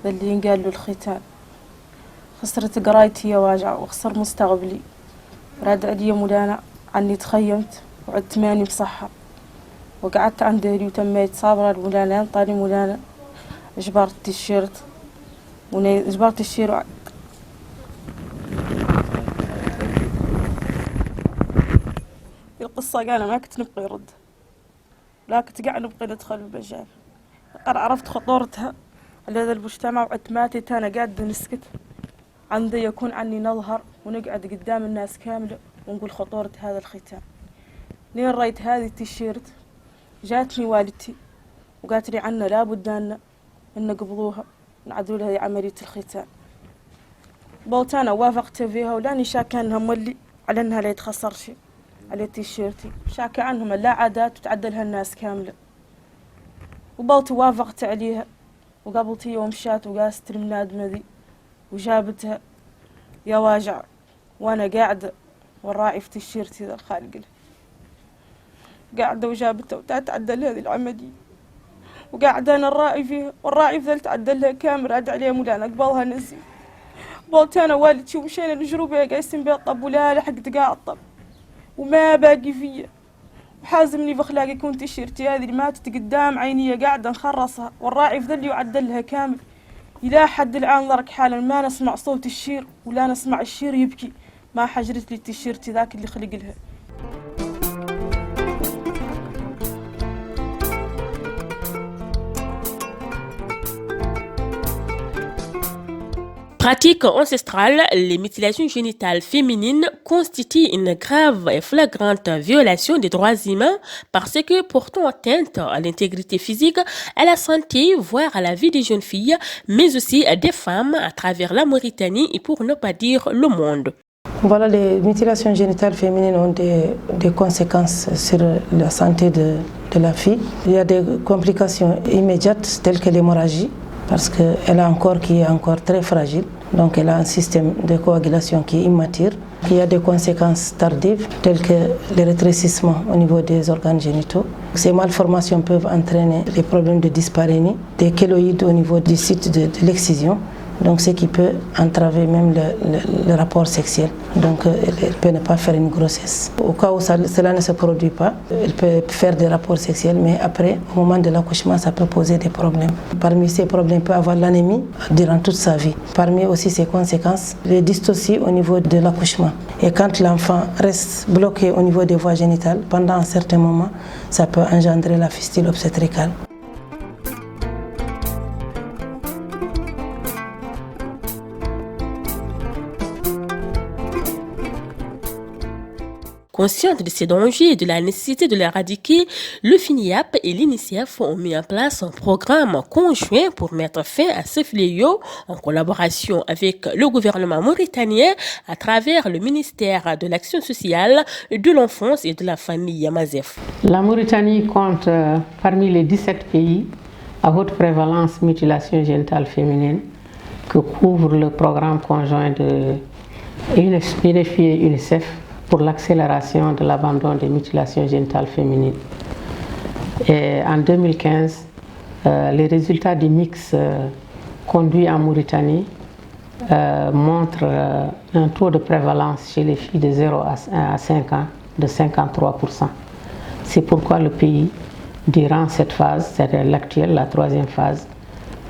اللي ينقال له الختان. خسرت قرايتي يا واجع وخسر مستقبلي. راد علي مولانا عني تخيمت وعدت ماني بصحة، وقعدت عند أهلي وتميت صابرة المولانا. طاني مولانا جبرت التيشيرت جبرت الشير. القصة قال ما كنت نبقى يرد، لا كنت قاعد نبقى ندخل المجال. أنا عرفت خطورتها على هذا المجتمع وعدت ماتت. أنا قاعدة نسكت، عندي يكون عني نظهر ونقعد قدام الناس كاملة ونقول خطورة هذا الختان. لين رأيت هذه التيشيرت جاتني والدتي وقالت لي عنا لابد أن نقبضوها نعدوا لها عملية الختان. بوت أنا وافقت فيها ولاني شاكة أنها مولي على أنها لا يتخسر شيء على تيشيرتي، شاكة عنهم لا عادات وتعدلها الناس كاملة. وبوت وافقت عليها وقبلت هي ومشات وقاست المنادمة ذي وجابتها يا واجع. وأنا قاعدة والراعي في تيشيرتي ذا الخالق له قاعدة وجابتها وتعدل هذه العملية، وقاعدة أنا الراعي فيها والراعي فضلت تعدلها كامل. راد عليها مولانا قبلها نزي. قلت أنا والدتي ومشينا نجربها قايسين بها الطب ولا لحقت قاع الطب وما باقي فيا، وحازمني بأخلاقي. كنت تيشيرتي هذه اللي ماتت قدام عيني قاعدة نخرصها والراعي فضل يعدلها كامل. إلى حد الآن ضرك حالا ما نسمع صوت الشير ولا نسمع الشير يبكي. ما حجرت لي التيشيرت ذاك اللي خلق لها. Pratique ancestrale, les mutilations génitales féminines constituent une grave et flagrante violation des droits humains parce que portant atteinte à l'intégrité physique, à la santé, voire à la vie des jeunes filles, mais aussi des femmes à travers la Mauritanie et pour ne pas dire le monde. Voilà, les mutilations génitales féminines ont des conséquences sur la santé de la fille. Il y a des complications immédiates telles que l'hémorragie, parce qu'elle a un corps qui est encore très fragile, donc elle a un système de coagulation qui est immature. Il y a des conséquences tardives telles que le rétrécissement au niveau des organes génitaux. Ces malformations peuvent entraîner des problèmes de dysparénie, des kéloïdes au niveau du site de l'excision, donc ce qui peut entraver même le rapport sexuel. Donc elle peut ne pas faire une grossesse. Au cas où cela ne se produit pas, elle peut faire des rapports sexuels, mais après, au moment de l'accouchement, ça peut poser des problèmes. Parmi ces problèmes, peut avoir l'anémie durant toute sa vie. Parmi aussi ses conséquences, les dystocies au niveau de l'accouchement. Et quand l'enfant reste bloqué au niveau des voies génitales, pendant un certain moment, ça peut engendrer la fistule obstétricale. Consciente de ces dangers et de la nécessité de l'éradiquer, le FINIAP et l'UNICEF ont mis en place un programme conjoint pour mettre fin à ce fléau en collaboration avec le gouvernement mauritanien à travers le ministère de l'Action sociale, de l'enfance et de la famille Mazef. La Mauritanie compte parmi les 17 pays à haute prévalence mutilation génitale féminine que couvre le programme conjoint de UNFPA et UNICEF pour l'accélération de l'abandon des mutilations génitales féminines. Et en 2015, les résultats du mix conduit en Mauritanie montrent un taux de prévalence chez les filles de 0 à 5 ans de 53%. C'est pourquoi le pays, durant cette phase, c'est-à-dire l'actuelle, la troisième phase,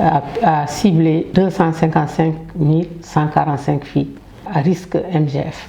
a ciblé 255 145 filles à risque MGF.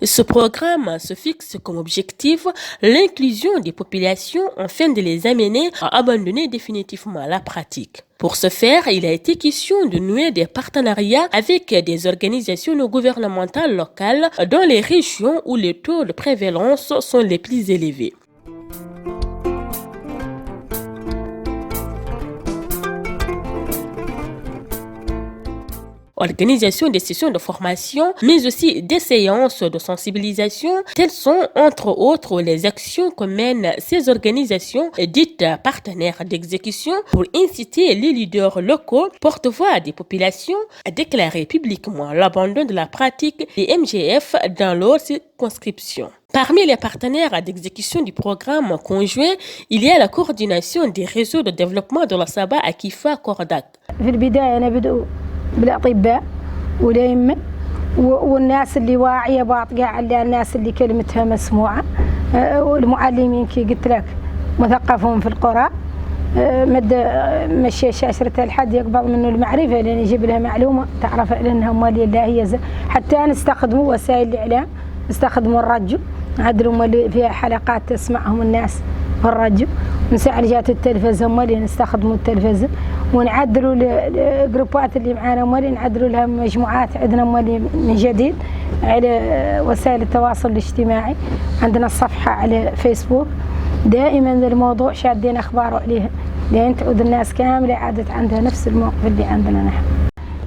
Ce programme se fixe comme objectif l'inclusion des populations afin de les amener à abandonner définitivement la pratique. Pour ce faire, il a été question de nouer des partenariats avec des organisations non gouvernementales locales dans les régions où les taux de prévalence sont les plus élevés. organisation des sessions de formation, mais aussi des séances de sensibilisation. Telles sont, entre autres, les actions que mènent ces organisations dites partenaires d'exécution pour inciter les leaders locaux, porte-voix des populations, à déclarer publiquement l'abandon de la pratique des MGF dans leur circonscription. Parmi les partenaires d'exécution du programme conjoint, il y a la coordination des réseaux de développement de la Saba à Kifa Kordak. في البداية نبدأ بالأطباء والأئمة والناس اللي واعية باطقة على الناس اللي كلمتها مسموعة والمعلمين كي قلت لك مثقفون في القرى مشي شاشرة الحد يقبل منه المعرفة لأن يجيب لها معلومة تعرف لأنها مالية الله هي حتى نستخدموا وسائل الإعلام نستخدموا الراديو عدلوا مالي فيها حلقات تسمعهم الناس في الراديو نساعد جات التلفزيون مالي نستخدموا التلفزيون ونعدلوا الجروبات اللي معانا مالي نعدلوا لها مجموعات عندنا مالي من جديد على وسائل التواصل الاجتماعي عندنا الصفحة على فيسبوك دائما الموضوع شادين أخباره عليها لين تعود الناس كاملة عادت عندها نفس الموقف اللي عندنا نحن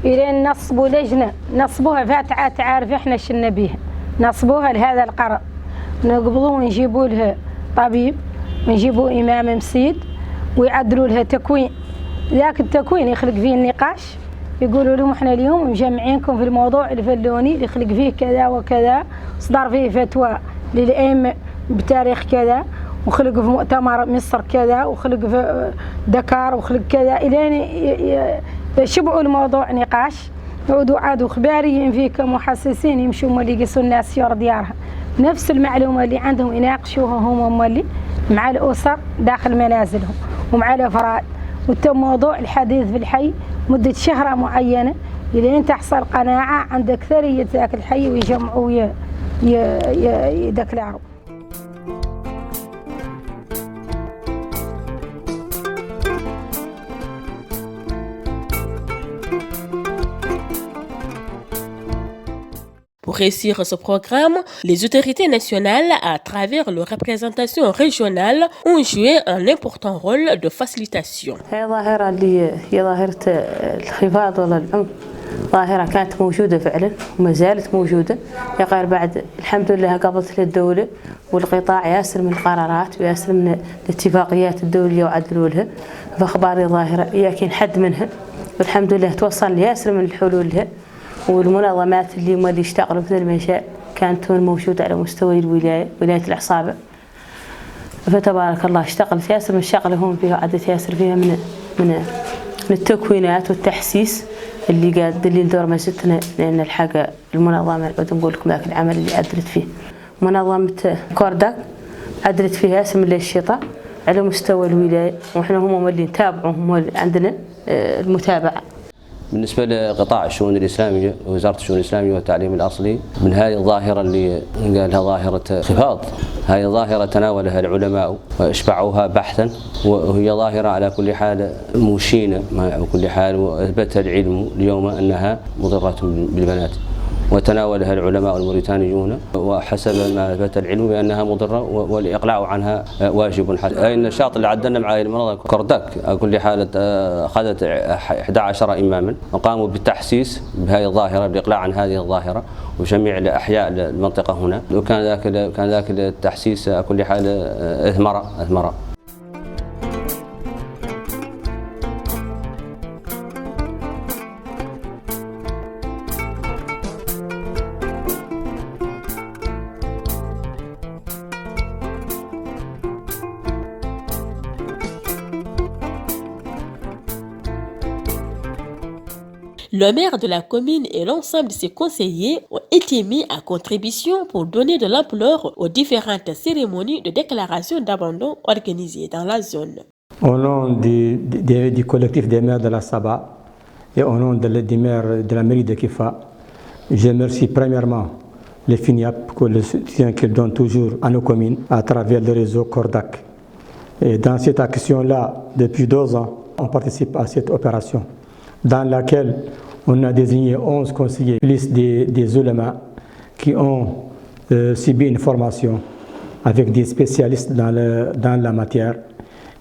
إلين نصبوا لجنة نصبوها فاتعة تعرف إحنا شنا بيها نصبوها لهذا القرن نقبضوا ونجيبوا لها طبيب ونجيبوا إمام مسيد ويعدلوا لها تكوين ذاك التكوين يخلق فيه النقاش يقولوا لهم احنا اليوم مجمعينكم في الموضوع الفلوني اللي يخلق فيه كذا وكذا صدر فيه فتوى للأئمة بتاريخ كذا وخلق في مؤتمر مصر كذا وخلق في دكار وخلق كذا إلين يشبعوا الموضوع نقاش يعودوا عادوا خباريين فيه كمحسسين يمشوا مالي يقيسوا الناس سيور ديارها نفس المعلومة اللي عندهم يناقشوها هم مالي مع الأسر داخل منازلهم ومع الأفراد والموضوع الحديث في الحي مدة شهر معينة لين تحصل قناعة عند أكثرية ذاك الحي ويجمعوا يدكلاروا. Pour réussir ce programme, les autorités nationales, à travers leurs représentations régionales, ont joué un important rôle de facilitation. هي ظاهرة اللي هي ظاهرة الانخفاض ولا العنف ظاهرة كانت موجودة فعلا وما زالت موجودة غير بعد الحمد لله قبضت الدولة والقطاع ياسر من القرارات وياسر من الاتفاقيات الدولية وعدلوا لها فأخبار ظاهرة يمكن حد منها والحمد لله توصل ياسر من الحلول لها والمنظمات اللي يشتغلوا مثل ما شاء كانت موجودة على مستوى الولاية ولاية العصابة فتبارك الله اشتغلت ياسر من الشغل هم فيها عدت ياسر فيها من التكوينات والتحسيس اللي ندور مزتنا لأن الحاجة المنظمة بدي نقول لكم ذاك العمل اللي عدلت فيه منظمة كورداك عدلت فيها ياسر من الشيطة على مستوى الولاية وإحنا هم اللي نتابعهم عندنا المتابعة. بالنسبة لقطاع الشؤون الإسلامية ووزارة الشؤون الإسلامية والتعليم الأصلي من هذه الظاهرة اللي قالها ظاهرة انخفاض هذه ظاهرة تناولها العلماء واشبعوها بحثا وهي ظاهرة على كل حال مشينة على كل حال وأثبت العلم اليوم أنها مضرة بالبنات وتناولها العلماء الموريتانيون وحسب ما اثبت العلم بانها مضره والاقلاع عنها واجب. اي النشاط اللي عدلنا مع المنظمه كورداك على كل حال اخذت 11 اماما وقاموا بالتحسيس بهذه الظاهره بالاقلاع عن هذه الظاهره وجميع الاحياء المنطقه هنا وكان ذاك التحسيس على كل حال اثمر. Le maire de la commune et l'ensemble de ses conseillers ont été mis à contribution pour donner de l'ampleur aux différentes cérémonies de déclaration d'abandon organisées dans la zone. Au nom du collectif des maires de la Saba et au nom des maires de la mairie de Kifa, je remercie premièrement les FINIAP pour le soutien qu'ils donnent toujours à nos communes à travers le réseau Kordak. Et dans cette action-là, depuis 2 ans, on participe à cette opération dans laquelle on a désigné 11 conseillers plus des ulémas qui ont subi une formation avec des spécialistes dans la matière.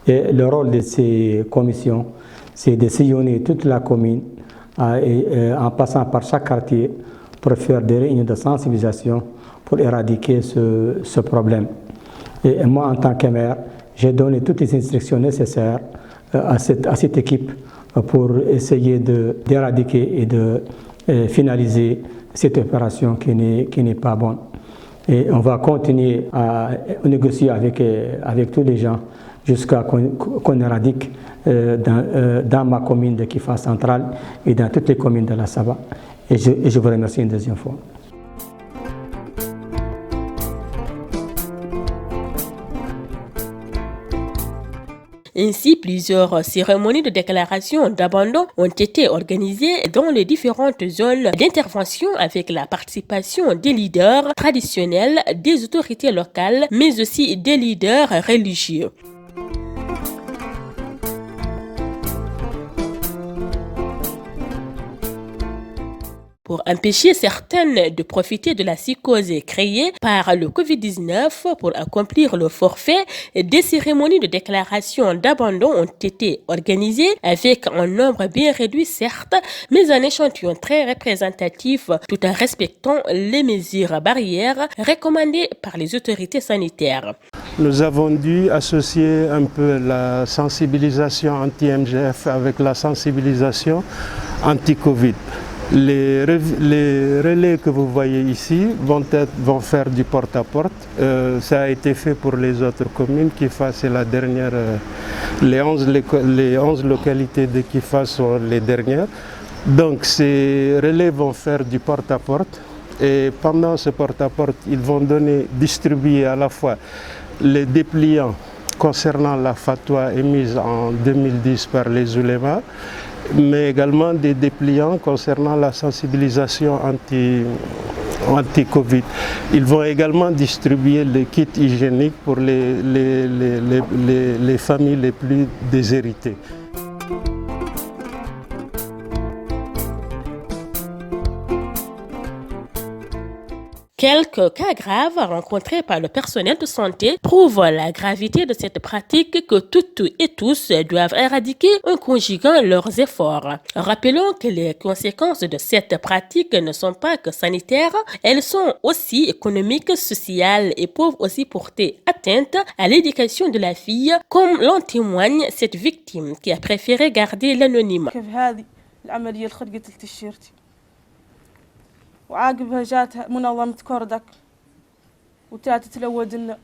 Et le rôle de ces commissions, c'est de sillonner toute la commune en passant par chaque quartier pour faire des réunions de sensibilisation pour éradiquer ce problème. Et moi, en tant que maire, j'ai donné toutes les instructions nécessaires à cette équipe pour essayer d'éradiquer et de finaliser cette opération qui n'est pas bonne. Et on va continuer à négocier avec tous les gens jusqu'à qu'on éradique dans ma commune de Kifa centrale et dans toutes les communes de la Saba. Et je vous remercie une deuxième fois. Ainsi, plusieurs cérémonies de déclaration d'abandon ont été organisées dans les différentes zones d'intervention avec la participation des leaders traditionnels, des autorités locales, mais aussi des leaders religieux. Pour empêcher certaines de profiter de la psychose créée par le Covid-19 pour accomplir le forfait, des cérémonies de déclaration d'abandon ont été organisées avec un nombre bien réduit certes, mais un échantillon très représentatif tout en respectant les mesures barrières recommandées par les autorités sanitaires. Nous avons dû associer un peu la sensibilisation anti-MGF avec la sensibilisation anti-Covid. Les relais que vous voyez ici vont faire du porte-à-porte. Ça a été fait pour les autres communes. Kifa, c'est la dernière. Les 11 localités de Kifa sont les dernières. Donc ces relais vont faire du porte-à-porte. Et pendant ce porte-à-porte, ils vont distribuer à la fois les dépliants concernant la fatwa émise en 2010 par les oulémas, mais également des dépliants concernant la sensibilisation anti-Covid. Ils vont également distribuer les kits hygiéniques pour les familles les plus déshéritées. Quelques cas graves rencontrés par le personnel de santé prouvent la gravité de cette pratique que toutes et tous doivent éradiquer en conjuguant leurs efforts. Rappelons que les conséquences de cette pratique ne sont pas que sanitaires, elles sont aussi économiques, sociales et peuvent aussi porter atteinte à l'éducation de la fille, comme l'en témoigne cette victime qui a préféré garder l'anonymat. وعاقبها جات منظمة كوردك وتات تلودنا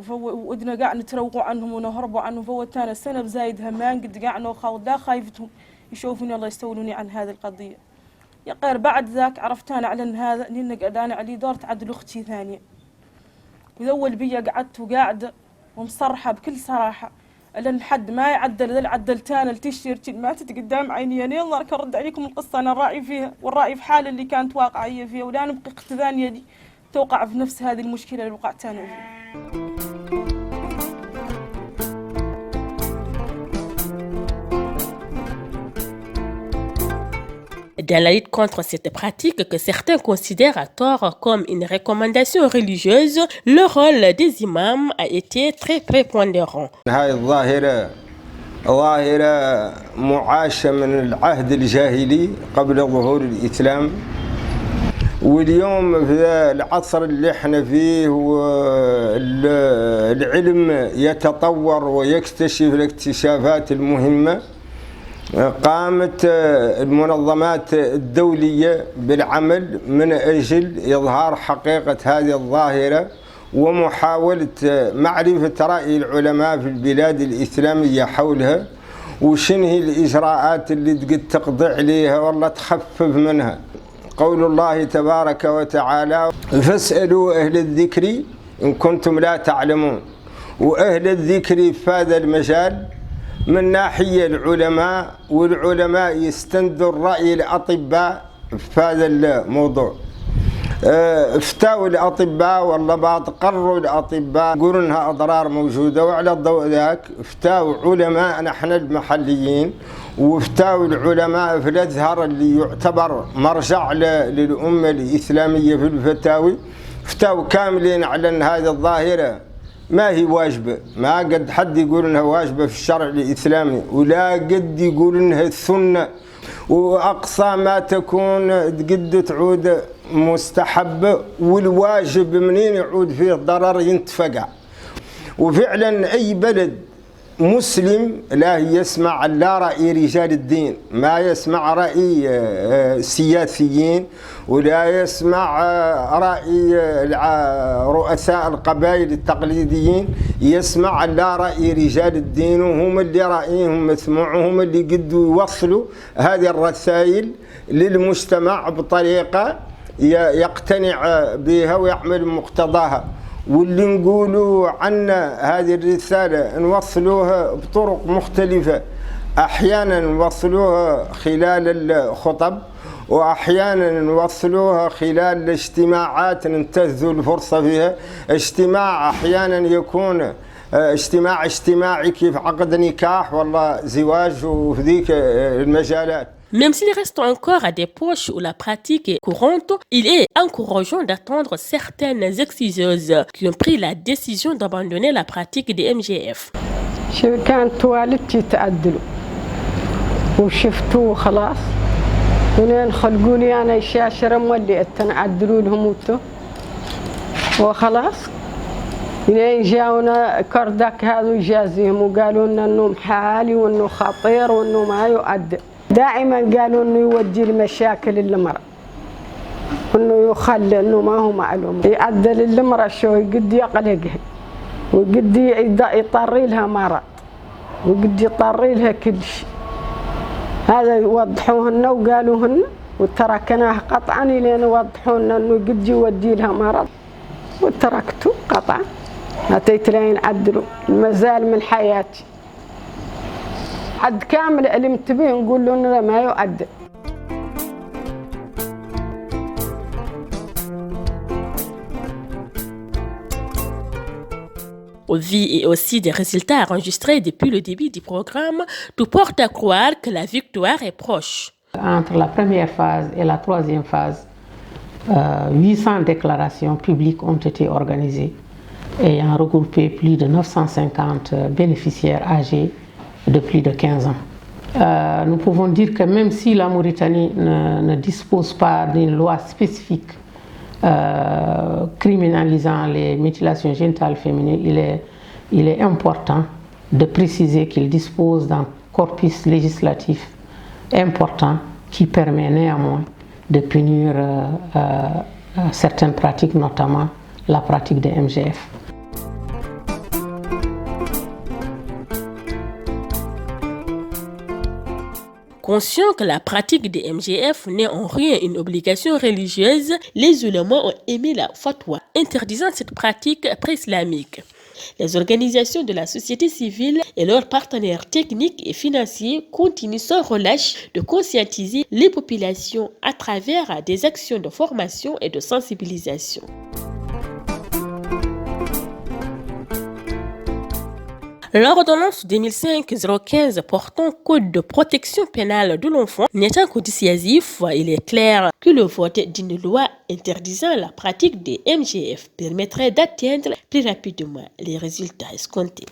ودنا قاعد نتروقوا عنهم ونهربوا عنهم فوتانا السنة بزايد همان قد قاعد نوخاو لا خايفتهم يشوفوني الله يستولوني عن هذه القضية يا غير بعد ذاك عرفت أنا على أن هذا لأن قعداني علي دور تعدل أختي ثانية وذول بيا قعدت وقاعدة ومصرحة بكل صراحة لأن حد ما يعدل ذا العدلتان التيشيرت ماتت قدام عيني يعني الله كرد عليكم القصة أنا الرأي فيها والرأي في حالة اللي كانت واقعية فيها ولا نبقي اختذانية دي توقع في نفس هذه المشكلة اللي وقعت أنا فيها. Dans la lutte contre cette pratique que certains considèrent à tort comme une recommandation religieuse, le rôle des imams a été très prépondérant. ظاهرة معاشة من العهد الجاهلي قبل ظهور الإسلام واليوم في العصر اللي احنا فيه والعلم يتطور ويكتشف الاكتشافات المهمة قامت المنظمات الدولية بالعمل من أجل إظهار حقيقة هذه الظاهرة ومحاولة معرفة رأي العلماء في البلاد الإسلامية حولها وشنهي الإجراءات اللي قد تقضي عليها والله تخفف منها. قول الله تبارك وتعالى فاسألوا أهل الذكر إن كنتم لا تعلمون. وأهل الذكر في هذا المجال من ناحية العلماء والعلماء يستندوا الرأي الأطباء في هذا الموضوع. افتاوا الأطباء والله بعد قرروا الأطباء يقولوا إنها أضرار موجودة وعلى الضوء ذاك افتاوا علماء نحن المحليين وافتاوا العلماء في الأزهر اللي يعتبر مرجع للأمة الإسلامية في الفتاوي افتاوا كاملين على أن هذه الظاهرة ما هي واجبة ما قد حد يقول إنها واجبة في الشرع الإسلامي ولا قد يقول إنها السنة وأقصى ما تكون قد تعود مستحب، والواجب منين يعود فيه الضرر ينتفقع. وفعلا أي بلد مسلم لا يسمع لا رأي رجال الدين، ما يسمع رأي سياسيين، ولا يسمع رأي رؤساء القبائل التقليديين، يسمع لا رأي رجال الدين، وهم اللي رأيهم مسموع، وهم اللي قدوا يوصلوا هذه الرسائل للمجتمع بطريقة يقتنع بها ويعمل مقتضاها. واللي نقولوا عنا هذه الرسالة نوصلوها بطرق مختلفة، أحيانا نوصلوها خلال الخطب، وأحيانا نوصلوها خلال الاجتماعات ننتهزوا الفرصة فيها. اجتماع أحيانا يكون اجتماعي كيف عقد نكاح والله زواج وفي ذيك المجالات. Même s'il reste encore à des poches où la pratique est courante, il est encourageant d'attendre certaines exciseuses qui ont pris la décision d'abandonner la pratique des MGF. كانت والدتي تعدلوا وشفتوه خلاص، ونين خلقوا لي أنا الشاشرة مولي عدلوا لهم وتو وخلاص. لين جاونا كردك هذا يجازيهم وقالوا لنا إنه حالي وإنه خطير وإنه ما يؤدي. دائما قالوا إنه يودي المشاكل للمرأة، إنه يخلي إنه ما هو معلوم، يعدل المرأة شو يقد يقلقها ويقد يطري لها مرض ويقد يطري لها كل شيء. هذا يوضحوهن وقالوهن وتركناه قطعا لين وضحوهن إنه قد يودي لها مرض، وتركته قطعا. أتيت لين عدلوا المازال من حياتي حد كامل علمت به نقول له إنه ما يؤدي. Au vu et aussi des résultats enregistrés depuis le début du programme, tout porte à croire que la victoire est proche. Entre la première phase et la troisième phase, 800 déclarations publiques ont été organisées ayant regroupé plus de 950 bénéficiaires âgés de plus de 15 ans. Nous pouvons dire que même si la Mauritanie ne dispose pas d'une loi spécifique criminalisant les mutilations génitales féminines, il est important de préciser qu'il dispose d'un corpus législatif important qui permet néanmoins de punir certaines pratiques, notamment la pratique des MGF. Conscient que la pratique des MGF n'est en rien une obligation religieuse, les ulémas ont émis la fatwa interdisant cette pratique pré-islamique. Les organisations de la société civile et leurs partenaires techniques et financiers continuent sans relâche de conscientiser les populations à travers des actions de formation et de sensibilisation. L'ordonnance 2005-015 portant code de protection pénale de l'enfant n'étant qu'au dissuasif, il est clair que le vote d'une loi interdisant la pratique des MGF permettrait d'atteindre plus rapidement les résultats escomptés.